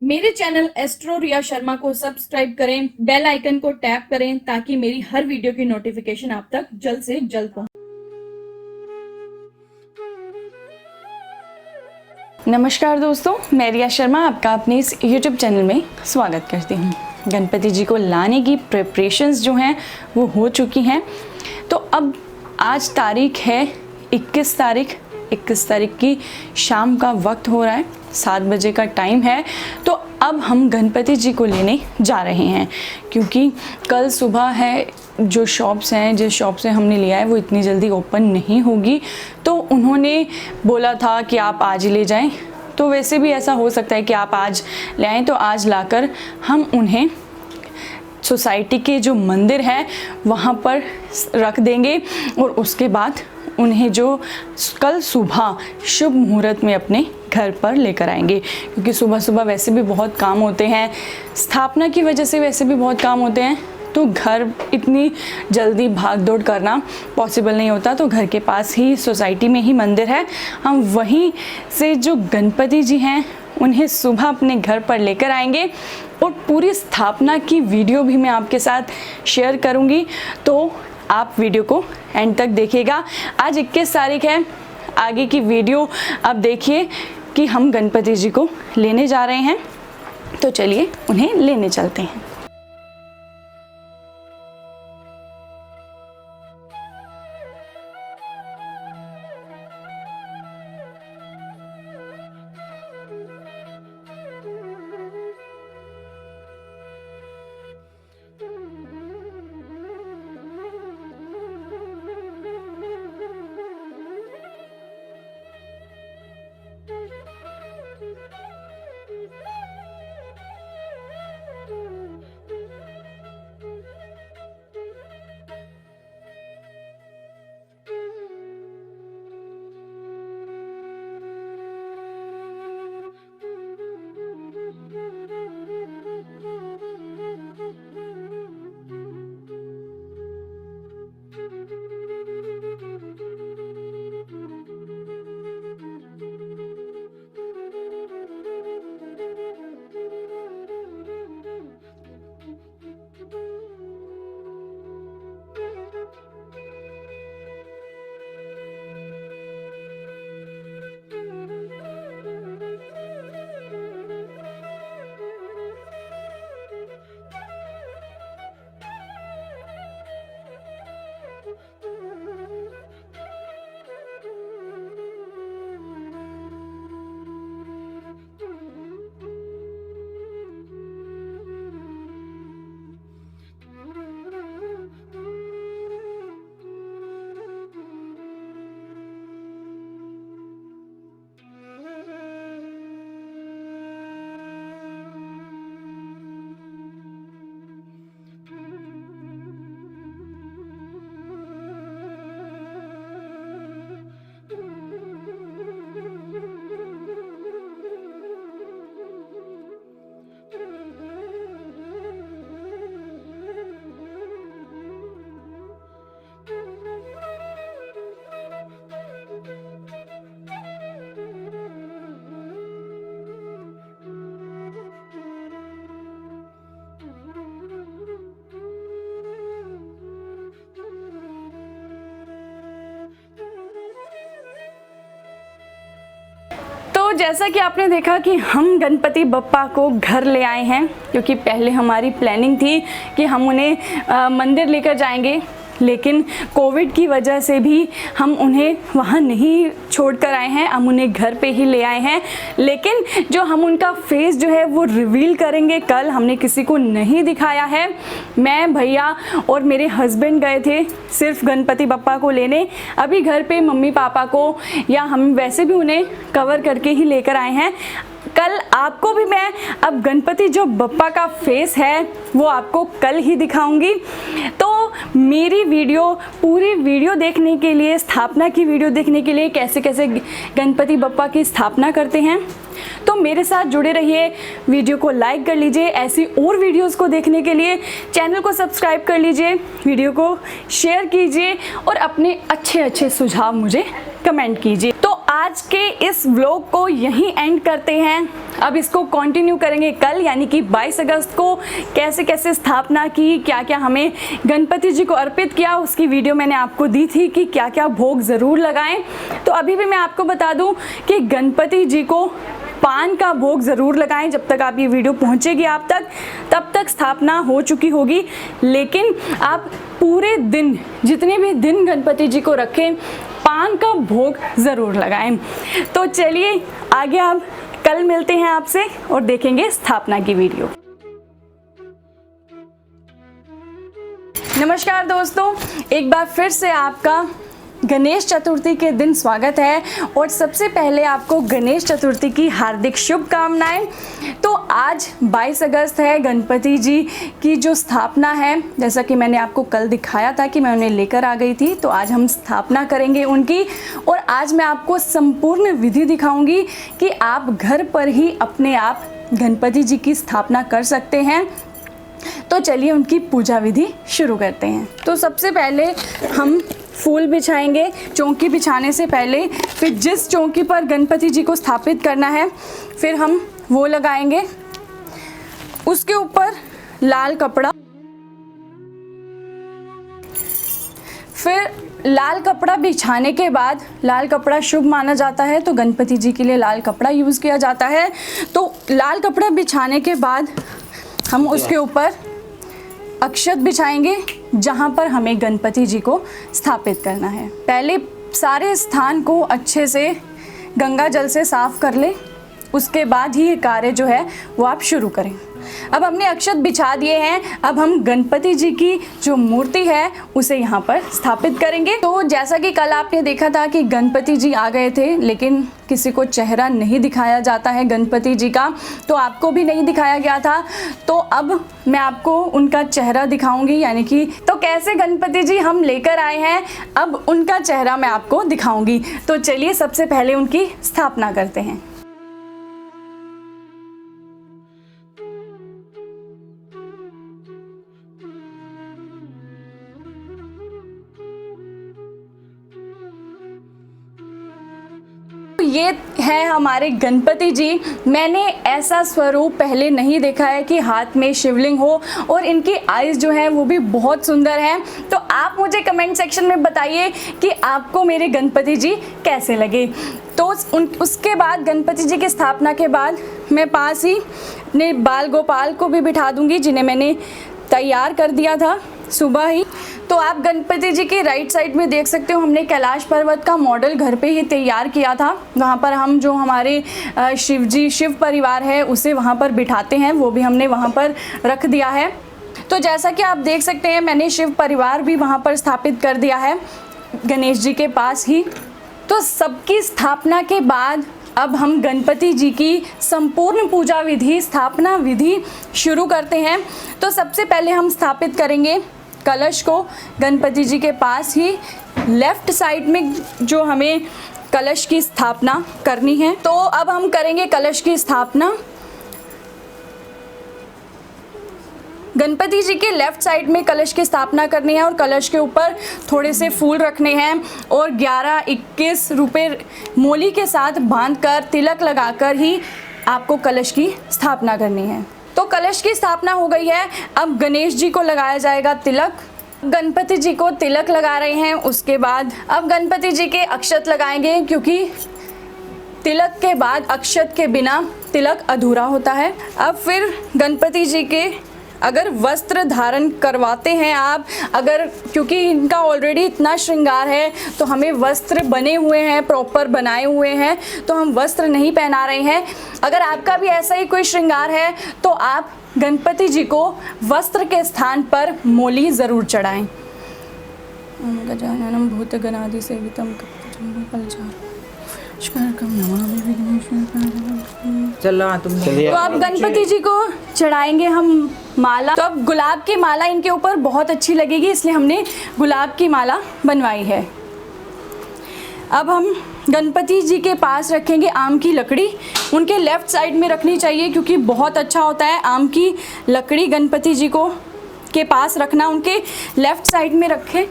मेरे channel astro Riya Sharma को subscribe करें, बेल आइकन को टैप करें ताकि मेरी हर वीडियो की नोटिफिकेशन आप तक जल्द से जल्द पहुंचे। नमस्कार दोस्तों, मैं रिया शर्मा आपका अपने इस YouTube चैनल में स्वागत करती हूँ। गणपति जी को लाने की प्रिपरेशंस जो हैं वो हो चुकी हैं। तो अब आज तारीख है 21 तारीख की शाम का वक्त हो रहा है, 7 बजे का टाइम है। तो अब हम गणपति जी को लेने जा रहे हैं, क्योंकि कल सुबह है जो शॉप्स हैं, जिस शॉप से हमने लिया है वो इतनी जल्दी ओपन नहीं होगी। तो उन्होंने बोला था कि आप आज ही ले जाएं। तो वैसे भी ऐसा हो सकता है कि आप आज ले आएँ, तो आज लाकर हम उन्हें सोसाइटी के जो मंदिर है वहाँ पर रख देंगे और उसके बाद उन्हें जो कल सुबह शुभ मुहूर्त में अपने घर पर लेकर आएंगे, क्योंकि सुबह सुबह वैसे भी बहुत काम होते हैं, स्थापना की वजह से वैसे भी बहुत काम होते हैं। तो घर इतनी जल्दी भाग दौड़ करना पॉसिबल नहीं होता। तो घर के पास ही सोसाइटी में ही मंदिर है, हम वहीं से जो गणपति जी हैं उन्हें सुबह अपने घर पर लेकर आएंगे और पूरी स्थापना की वीडियो भी मैं आपके साथ शेयर करूंगी। तो आप वीडियो को एंड तक देखिएगा। आज 21 तारीख है, आगे की वीडियो अब देखिए कि हम गणपति जी को लेने जा रहे हैं। तो चलिए उन्हें लेने चलते हैं। तो जैसा कि आपने देखा कि हम गणपति बप्पा को घर ले आए हैं, क्योंकि पहले हमारी प्लानिंग थी कि हम उन्हें मंदिर लेकर जाएंगे, लेकिन कोविड की वजह से भी हम उन्हें वहाँ नहीं छोड़कर आए हैं, हम उन्हें घर पे ही ले आए हैं। लेकिन जो हम उनका फेस जो है वो रिवील करेंगे कल, हमने किसी को नहीं दिखाया है। मैं, भैया और मेरे हस्बैंड गए थे सिर्फ गणपति बप्पा को लेने। अभी घर पे मम्मी पापा को या हम वैसे भी उन्हें कवर करके ही लेकर आए हैं। कल आपको भी मैं अब गणपति जो बप्पा का फेस है वो आपको कल ही दिखाऊंगी। तो मेरी वीडियो, पूरी वीडियो देखने के लिए, स्थापना की वीडियो देखने के लिए, कैसे कैसे गणपति बप्पा की स्थापना करते हैं, तो मेरे साथ जुड़े रहिए, वीडियो को लाइक कर लीजिए। ऐसी और वीडियोस को देखने के लिए चैनल को सब्सक्राइब कर लीजिए, वीडियो को शेयर कीजिए और अपने अच्छे सुझाव मुझे कमेंट कीजिए। तो आज के इस व्लॉग को यहीं एंड करते हैं। अब इसको कंटिन्यू करेंगे कल, यानी कि 22 अगस्त को कैसे कैसे स्थापना की, क्या क्या हमें गणपति जी को अर्पित किया, उसकी वीडियो मैंने आपको दी थी कि क्या क्या भोग ज़रूर लगाएं। तो अभी भी मैं आपको बता दूं कि गणपति जी को पान का भोग ज़रूर लगाएं। जब तक आप ये वीडियो पहुंचेगी आप तक, तब तक स्थापना हो चुकी होगी, लेकिन आप पूरे दिन, जितने भी दिन गणपति जी को रखें, पान का भोग ज़रूर लगाएं। तो चलिए आगे आप कल मिलते हैं आपसे और देखेंगे स्थापना की वीडियो। नमस्कार दोस्तों, एक बार फिर से आपका गणेश चतुर्थी के दिन स्वागत है और सबसे पहले आपको गणेश चतुर्थी की हार्दिक शुभकामनाएं। तो आज 22 अगस्त है, गणपति जी की जो स्थापना है, जैसा कि मैंने आपको कल दिखाया था कि मैं उन्हें लेकर आ गई थी, तो आज हम स्थापना करेंगे उनकी। और आज मैं आपको संपूर्ण विधि दिखाऊंगी कि आप घर पर ही अपने आप गणपति जी की स्थापना कर सकते हैं। तो चलिए उनकी पूजा विधि शुरू करते हैं। तो सबसे पहले हम फूल बिछाएंगे चौकी बिछाने से पहले। फिर जिस चौकी पर गणपति जी को स्थापित करना है, फिर हम वो लगाएंगे। उसके ऊपर लाल कपड़ा, फिर लाल कपड़ा बिछाने के बाद, लाल कपड़ा शुभ माना जाता है तो गणपति जी के लिए लाल कपड़ा यूज़ किया जाता है। तो लाल कपड़ा बिछाने के बाद हम उसके ऊपर अक्षत बिछाएंगे जहाँ पर हमें गणपति जी को स्थापित करना है। पहले सारे स्थान को अच्छे से गंगा जल से साफ कर लें, उसके बाद ही ये कार्य जो है वो आप शुरू करें। अब हमने अक्षत बिछा दिए हैं, अब हम गणपति जी की जो मूर्ति है उसे यहाँ पर स्थापित करेंगे। तो जैसा कि कल आपने देखा था कि गणपति जी आ गए थे, लेकिन किसी को चेहरा नहीं दिखाया जाता है गणपति जी का, तो आपको भी नहीं दिखाया गया था। तो अब मैं आपको उनका चेहरा दिखाऊंगी, यानी कि तो कैसे गणपति जी हम लेकर आए हैं, अब उनका चेहरा मैं आपको दिखाऊंगी। तो चलिए सबसे पहले उनकी स्थापना करते हैं। ये है हमारे गणपति जी। मैंने ऐसा स्वरूप पहले नहीं देखा है कि हाथ में शिवलिंग हो और इनकी आईज जो है वो भी बहुत सुंदर हैं। तो आप मुझे कमेंट सेक्शन में बताइए कि आपको मेरे गणपति जी कैसे लगे। तो उसके बाद गणपति जी की स्थापना के बाद मैं पास ही ने बाल गोपाल को भी बिठा दूंगी, जिन्हें मैंने तैयार कर दिया था सुबह ही। तो आप गणपति जी के राइट साइड में देख सकते हो, हमने कैलाश पर्वत का मॉडल घर पे ही तैयार किया था। वहाँ पर हम जो हमारे शिव परिवार है उसे वहाँ पर बिठाते हैं, वो भी हमने वहाँ पर रख दिया है। तो जैसा कि आप देख सकते हैं, मैंने शिव परिवार भी वहाँ पर स्थापित कर दिया है गणेश जी के पास ही। तो सबकी स्थापना के बाद अब हम गणपति जी की संपूर्ण पूजा विधि, स्थापना विधि शुरू करते हैं। तो सबसे पहले हम स्थापित करेंगे कलश को गणपति जी के पास ही, लेफ्ट साइड में जो हमें कलश की स्थापना करनी है। तो अब हम करेंगे कलश की स्थापना। गणपति जी के लेफ्ट साइड में कलश की स्थापना करनी है और कलश के ऊपर थोड़े से फूल रखने हैं और 11-21 रुपए मोली के साथ बांधकर तिलक लगाकर ही आपको कलश की स्थापना करनी है। तो कलश की स्थापना हो गई है, अब गणेश जी को लगाया जाएगा तिलक। गणपति जी को तिलक लगा रहे हैं, उसके बाद अब गणपति जी के अक्षत लगाएंगे, क्योंकि तिलक के बाद अक्षत के बिना तिलक अधूरा होता है। अब फिर गणपति जी के अगर वस्त्र धारण करवाते हैं आप, अगर क्योंकि इनका ऑलरेडी इतना श्रृंगार है तो हमें वस्त्र बने हुए हैं, प्रॉपर बनाए हुए हैं, तो हम वस्त्र नहीं पहना रहे हैं। अगर आपका भी ऐसा ही कोई श्रृंगार है तो आप गणपति जी को वस्त्र के स्थान पर मोली ज़रूर चढ़ाएं। गजाननं भूतगणादि सेवितं चलो तुम। तो अब गणपति जी को चढ़ाएंगे हम माला। तो अब गुलाब की माला इनके ऊपर बहुत अच्छी लगेगी, इसलिए हमने गुलाब की माला बनवाई है। अब हम गणपति जी के पास रखेंगे आम की लकड़ी। उनके लेफ़्ट साइड में रखनी चाहिए क्योंकि बहुत अच्छा होता है आम की लकड़ी गणपति जी को के पास रखना, उनके लेफ़्ट साइड में रखें।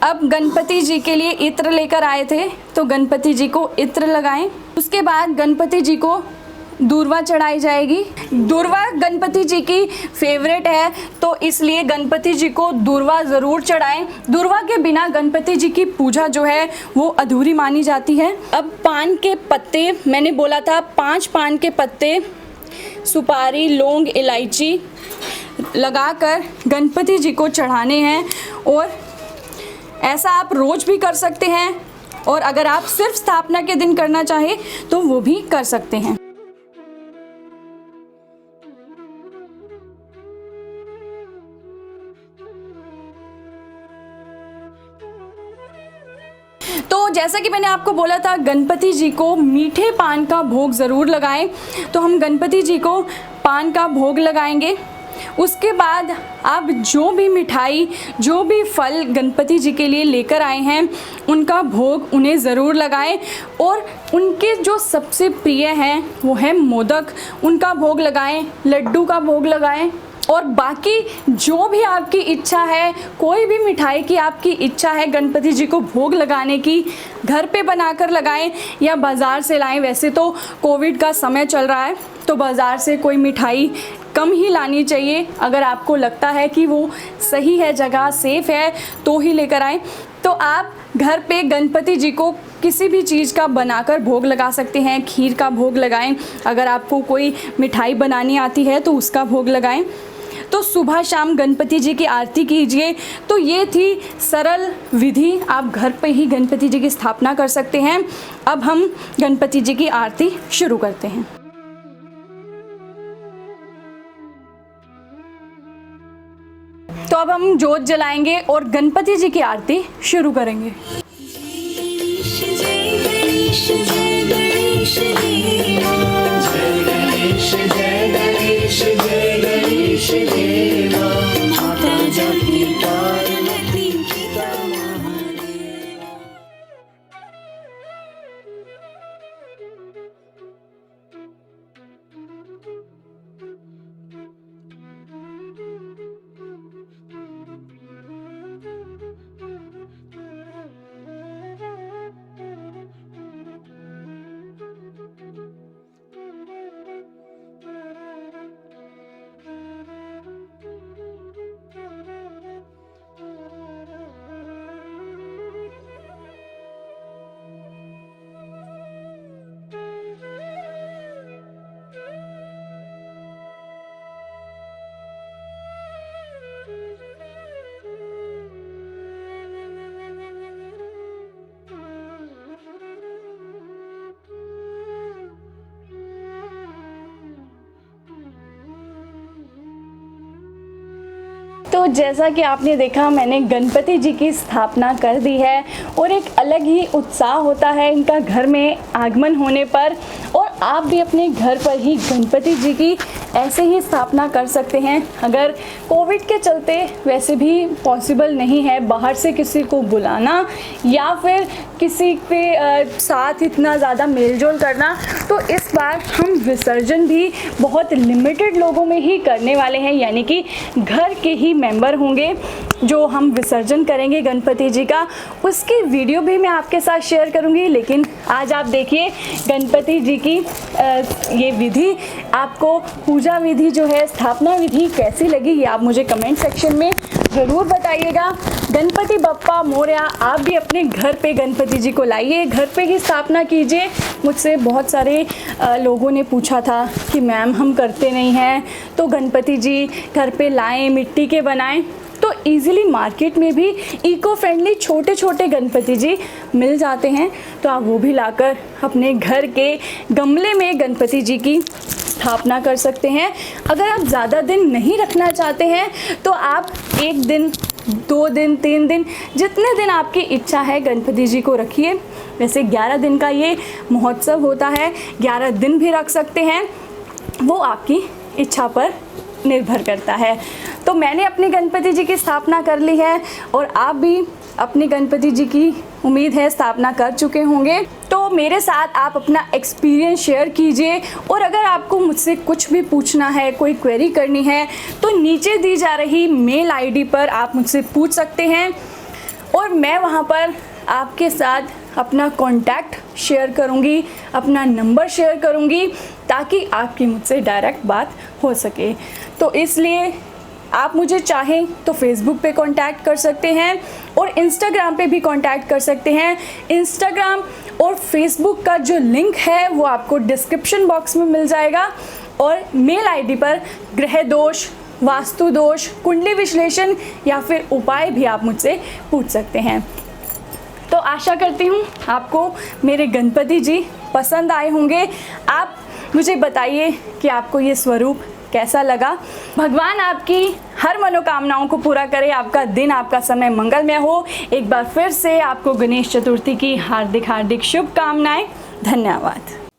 अब गणपति जी के लिए इत्र लेकर आए थे तो गणपति जी को इत्र लगाएं। उसके बाद गणपति जी को दूर्वा चढ़ाई जाएगी। दूर्वा गणपति जी की फेवरेट है तो इसलिए गणपति जी को दूर्वा ज़रूर चढ़ाएं। दूर्वा के बिना गणपति जी की पूजा जो है वो अधूरी मानी जाती है। अब पान के पत्ते, मैंने बोला था 5 पान के पत्ते, सुपारी, लौंग, इलायची लगाकर गणपति जी को चढ़ाने हैं। और ऐसा आप रोज़ भी कर सकते हैं और अगर आप सिर्फ स्थापना के दिन करना चाहें तो वो भी कर सकते हैं। तो जैसा कि मैंने आपको बोला था गणपति जी को मीठे पान का भोग ज़रूर लगाएं, तो हम गणपति जी को पान का भोग लगाएंगे। उसके बाद आप जो भी मिठाई, जो भी फल गणपति जी के लिए लेकर आए हैं उनका भोग उन्हें ज़रूर लगाएं। और उनके जो सबसे प्रिय हैं वो है मोदक, उनका भोग लगाएं, लड्डू का भोग लगाएं। और बाकी जो भी आपकी इच्छा है, कोई भी मिठाई की आपकी इच्छा है गणपति जी को भोग लगाने की, घर पे बनाकर लगाएं या बाज़ार से लाएं। वैसे तो कोविड का समय चल रहा है तो बाज़ार से कोई मिठाई कम ही लानी चाहिए। अगर आपको लगता है कि वो सही है, जगह सेफ़ है तो ही लेकर आएं। तो आप घर पे गणपति जी को किसी भी चीज़ का बनाकर भोग लगा सकते हैं। खीर का भोग लगाएं, अगर आपको कोई मिठाई बनानी आती है तो उसका भोग लगाएं। तो सुबह शाम गणपति जी की आरती कीजिए। तो ये थी सरल विधि, आप घर पे ही गणपति जी की स्थापना कर सकते हैं। अब हम गणपति जी की आरती शुरू करते हैं। तो अब हम जोत जलाएंगे और गणपति जी की आरती शुरू करेंगे। तो जैसा कि आपने देखा मैंने गणपति जी की स्थापना कर दी है और एक अलग ही उत्साह होता है इनका घर में आगमन होने पर। और आप भी अपने घर पर ही गणपति जी की ऐसे ही स्थापना कर सकते हैं। अगर कोविड के चलते वैसे भी पॉसिबल नहीं है बाहर से किसी को बुलाना या फिर किसी के साथ इतना ज़्यादा मेलजोल करना, तो इस बार हम विसर्जन भी बहुत लिमिटेड लोगों में ही करने वाले हैं। यानी कि घर के ही मेंबर होंगे जो हम विसर्जन करेंगे गणपति जी का, उसकी वीडियो भी मैं आपके साथ शेयर करूंगी। लेकिन आज आप देखिए गणपति जी की ये विधि, आपको पूजा विधि जो है, स्थापना विधि कैसी लगी ये आप मुझे कमेंट सेक्शन में ज़रूर बताइएगा। गणपति बप्पा मोरया, आप भी अपने घर पे गणपति जी को लाइए, घर पे ही स्थापना कीजिए। मुझसे बहुत सारे लोगों ने पूछा था कि मैम हम करते नहीं हैं तो गणपति जी घर पे लाएं, मिट्टी के बनाएं। तो इजीली मार्केट में भी इको फ्रेंडली छोटे छोटे गणपति जी मिल जाते हैं, तो आप वो भी लाकर अपने घर के गमले में गणपति जी की स्थापना कर सकते हैं। अगर आप ज़्यादा दिन नहीं रखना चाहते हैं तो आप 1 दिन, 2 दिन, 3 दिन, जितने दिन आपकी इच्छा है गणपति जी को रखिए। वैसे 11 दिन का ये महोत्सव होता है, 11 दिन भी रख सकते हैं, वो आपकी इच्छा पर निर्भर करता है। तो मैंने अपने गणपति जी की स्थापना कर ली है और आप भी अपने गणपति जी की उम्मीद है स्थापना कर चुके होंगे। तो मेरे साथ आप अपना एक्सपीरियंस शेयर कीजिए, और अगर आपको मुझसे कुछ भी पूछना है, कोई क्वेरी करनी है, तो नीचे दी जा रही मेल आईडी पर आप मुझसे पूछ सकते हैं, और मैं वहाँ पर आपके साथ अपना कॉन्टैक्ट शेयर करूँगी, अपना नंबर शेयर करूँगी, ताकि आपकी मुझसे डायरेक्ट बात हो सके। तो इसलिए आप मुझे चाहें तो फेसबुक पे कांटेक्ट कर सकते हैं और इंस्टाग्राम पे भी कांटेक्ट कर सकते हैं। इंस्टाग्राम और फेसबुक का जो लिंक है वो आपको डिस्क्रिप्शन बॉक्स में मिल जाएगा, और मेल आईडी पर ग्रह दोष, वास्तु दोष, कुंडली विश्लेषण या फिर उपाय भी आप मुझसे पूछ सकते हैं। तो आशा करती हूँ आपको मेरे गणपति जी पसंद आए होंगे। आप मुझे बताइए कि आपको ये स्वरूप कैसा लगा। भगवान आपकी हर मनोकामनाओं को पूरा करे, आपका दिन, आपका समय मंगलमय हो। एक बार फिर से आपको गणेश चतुर्थी की हार्दिक शुभकामनाएं। धन्यवाद।